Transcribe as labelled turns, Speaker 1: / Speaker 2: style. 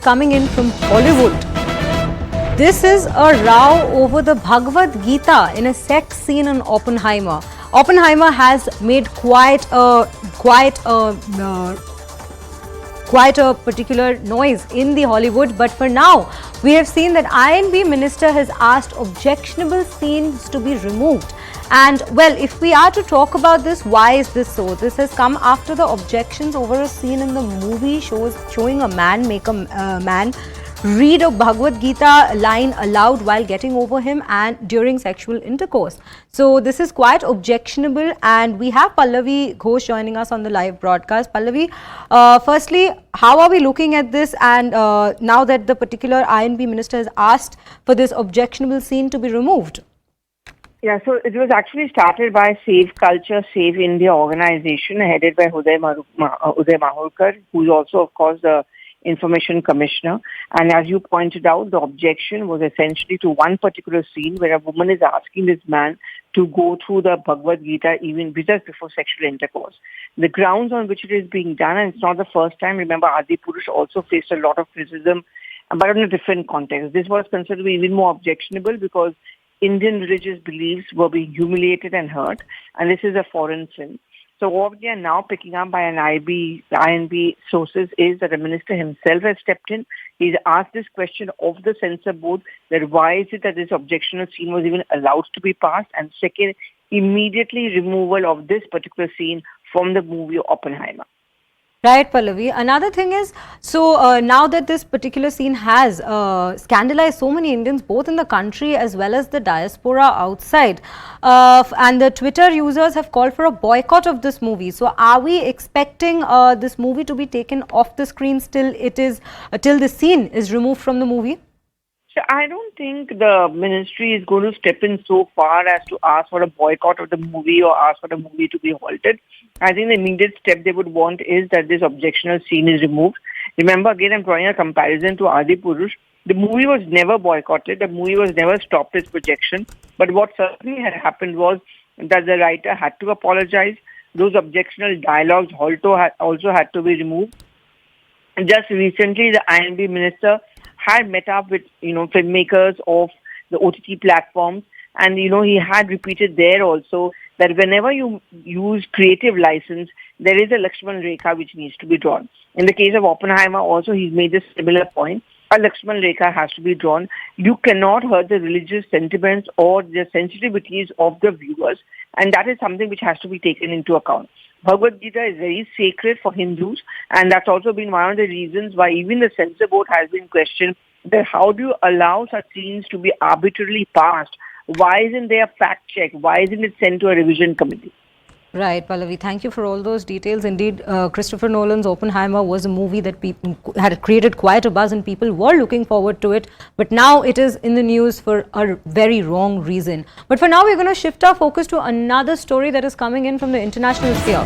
Speaker 1: coming in from Hollywood. This is a row over the Bhagavad Gita in a sex scene in Oppenheimer. Oppenheimer has made quite a particular noise in the Hollywood, but for now we have seen that I&B minister has asked objectionable scenes to be removed. And well, if we are to talk about this, why is this so? This has come after the objections over a scene in the movie showing a man make a man read a Bhagavad Gita line aloud while getting over him and during sexual intercourse. So this is quite objectionable, and we have Pallavi Ghosh joining us on the live broadcast. Pallavi, firstly, how are we looking at this, and now that the particular I&B minister has asked for this objectionable scene to be removed?
Speaker 2: Yeah, so it was actually started by Save Culture, Save India organization headed by Uday Mahurkar, who's also, of course, the Information Commissioner. And as you pointed out, the objection was essentially to one particular scene where a woman is asking this man to go through the Bhagavad Gita even just before sexual intercourse. The grounds on which it is being done, and it's not the first time, remember Adipurush also faced a lot of criticism, but in a different context. This was considered to be even more objectionable because Indian religious beliefs were being humiliated and hurt, and this is a foreign sin. So what we are now picking up by an I&B sources is that the minister himself has stepped in. He's asked this question of the censor board, that why is it that this objectionable scene was even allowed to be passed, and second, immediately removal of this particular scene from the movie Oppenheimer.
Speaker 1: Right, Pallavi. Another thing is, so now that this particular scene has scandalized so many Indians, both in the country as well as the diaspora outside, and the Twitter users have called for a boycott of this movie. So are we expecting this movie to be taken off the screens till the scene is removed from the movie?
Speaker 2: So I don't think the ministry is going to step in so far as to ask for a boycott of the movie or ask for the movie to be halted. I think the immediate step they would want is that this objectionable scene is removed. Remember, again, I'm drawing a comparison to Adipurush. The movie was never boycotted. The movie was never stopped its projection. But what certainly had happened was that the writer had to apologize. Those objectionable dialogues also had to be removed. And just recently, the I&B minister had met up with, filmmakers of the OTT platforms, and, he had repeated there also that whenever you use creative license, there is a Lakshman Rekha which needs to be drawn. In the case of Oppenheimer also, he's made a similar point. A Lakshman Rekha has to be drawn. You cannot hurt the religious sentiments or the sensitivities of the viewers, and that is something which has to be taken into account. Bhagavad Gita is very sacred for Hindus, and that's also been one of the reasons why even the censor board has been questioned that how do you allow such scenes to be arbitrarily passed? Why isn't there a fact check? Why isn't it sent to a revision committee?
Speaker 1: Right, Pallavi. Thank you for all those details. Indeed, Christopher Nolan's Oppenheimer was a movie that people had created quite a buzz and people were looking forward to it. But now it is in the news for a very wrong reason. But for now, we're going to shift our focus to another story that is coming in from the international sphere.